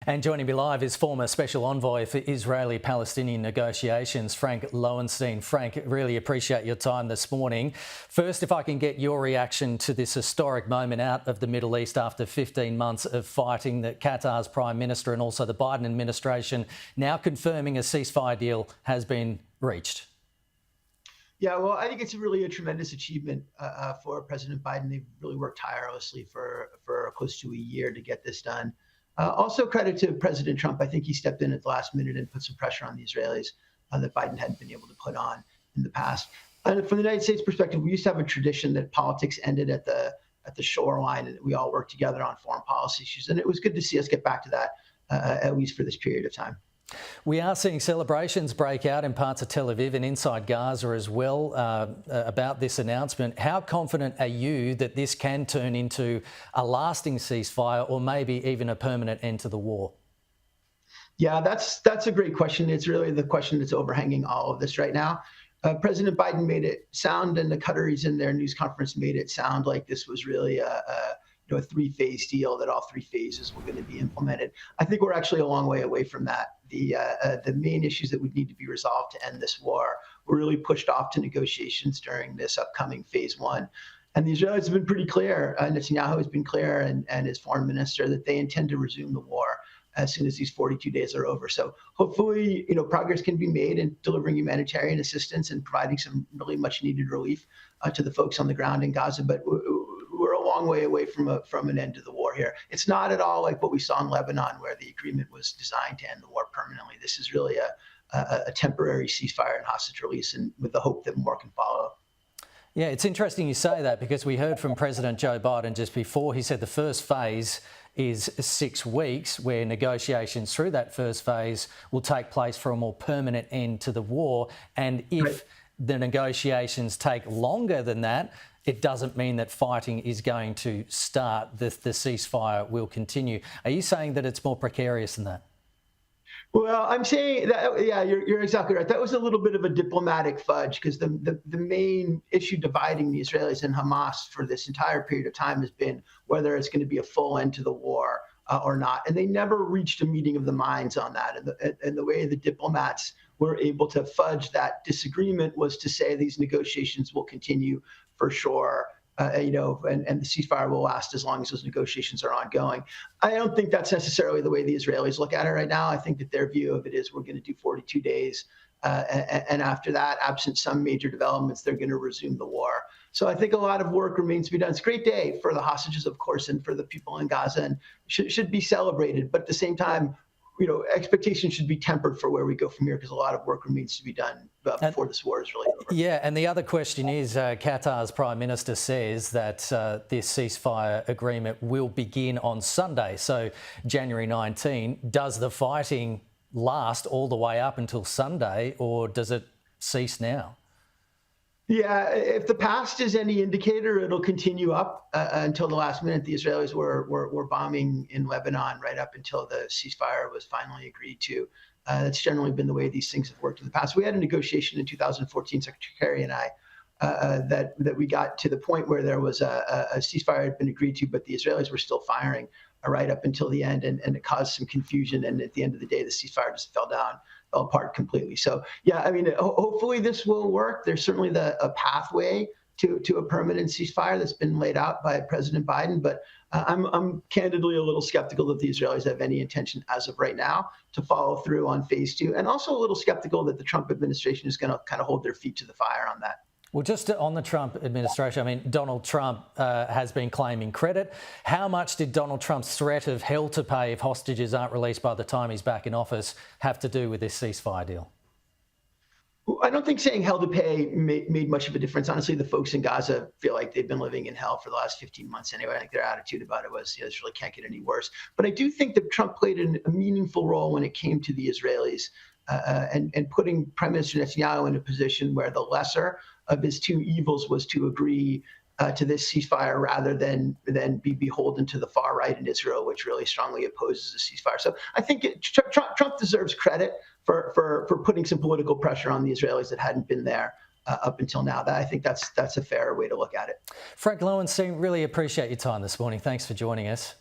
And joining me live is former Special Envoy for Israeli-Palestinian negotiations, Frank Lowenstein. Frank, really appreciate your time this morning. First, if I can get your reaction to this historic moment out of the Middle East after 15 months of fighting, that Qatar's Prime Minister and also the Biden administration now confirming a ceasefire deal has been reached. Yeah, well, I think it's really a tremendous achievement for President Biden. They've really worked tirelessly for close to a year to get this done. Also credit to President Trump. I think he stepped in at the last minute and put some pressure on the Israelis that Biden hadn't been able to put on in the past. And from the United States perspective, we used to have a tradition that politics ended at the shoreline and that we all worked together on foreign policy issues. And it was good to see us get back to that, at least for this period of time. We are seeing celebrations break out in parts of Tel Aviv and inside Gaza as well about this announcement. How confident are you that this can turn into a lasting ceasefire or maybe even a permanent end to the war? Yeah, that's a great question. It's really the question that's overhanging all of this right now. President Biden made it sound, and the Qataris in their news conference made it sound like this was really a three-phase deal, that all three phases were going to be implemented. I think we're actually a long way away from that. The main issues that would need to be resolved to end this war were really pushed off to negotiations during this upcoming phase one. And the Israelis have been pretty clear. Netanyahu has been clear, and his foreign minister, that they intend to resume the war as soon as these 42 days are over. So hopefully, progress can be made in delivering humanitarian assistance and providing some really much needed relief to the folks on the ground in Gaza. But we're a long way away from an end to the war here. It's not at all like what we saw in Lebanon, where the agreement was designed to end the war permanently. This is really a temporary ceasefire and hostage release, and with the hope that more can follow. Yeah, it's interesting you say that, because we heard from President Joe Biden just before. He said the first phase is 6 weeks, where negotiations through that first phase will take place for a more permanent end to the war. And if the negotiations take longer than that, it doesn't mean that fighting is going to start. The ceasefire will continue. Are you saying that it's more precarious than that? Well, I'm saying that, yeah, you're exactly right. That was a little bit of a diplomatic fudge, because the main issue dividing the Israelis and Hamas for this entire period of time has been whether it's going to be a full end to the war or not. And they never reached a meeting of the minds on that. And the way the diplomats were able to fudge that disagreement was to say these negotiations will continue for sure. And the ceasefire will last as long as those negotiations are ongoing. I don't think that's necessarily the way the Israelis look at it right now. I think that their view of it is we're going to do 42 days. And after that, absent some major developments, they're going to resume the war. So I think a lot of work remains to be done. It's a great day for the hostages, of course, and for the people in Gaza, and should be celebrated. But at the same time, expectations should be tempered for where we go from here, because a lot of work remains to be done before this war is really over. Yeah, and the other question is, Qatar's Prime Minister says that this ceasefire agreement will begin on Sunday, so January 19. Does the fighting last all the way up until Sunday, or does it cease now? Yeah, if the past is any indicator, it'll continue up until the last minute. The Israelis were bombing in Lebanon right up until the ceasefire was finally agreed to. That's generally been the way these things have worked in the past. We had a negotiation in 2014, Secretary Kerry and I, that we got to the point where there was a ceasefire had been agreed to, but the Israelis were still firing right up until the end, and it caused some confusion. And at the end of the day, the ceasefire just fell apart completely. So yeah, I mean, hopefully this will work. There's certainly a pathway to a permanent ceasefire that's been laid out by President Biden, but I'm candidly a little skeptical that the Israelis have any intention as of right now to follow through on phase two, and also a little skeptical that the Trump administration is going to kind of hold their feet to the fire on that. Well, just on the Trump administration, I mean, Donald Trump has been claiming credit. How much did Donald Trump's threat of hell to pay if hostages aren't released by the time he's back in office have to do with this ceasefire deal? I don't think saying hell to pay made much of a difference. Honestly, the folks in Gaza feel like they've been living in hell for the last 15 months anyway. I think their attitude about it was, this really can't get any worse. But I do think that Trump played a meaningful role when it came to the Israelis and putting Prime Minister Netanyahu in a position where the lesser of his two evils was to agree to this ceasefire rather than be beholden to the far right in Israel, which really strongly opposes the ceasefire. So I think Trump deserves credit for putting some political pressure on the Israelis that hadn't been there up until now. I think that's a fair way to look at it. Frank Lowenstein, really appreciate your time this morning. Thanks for joining us.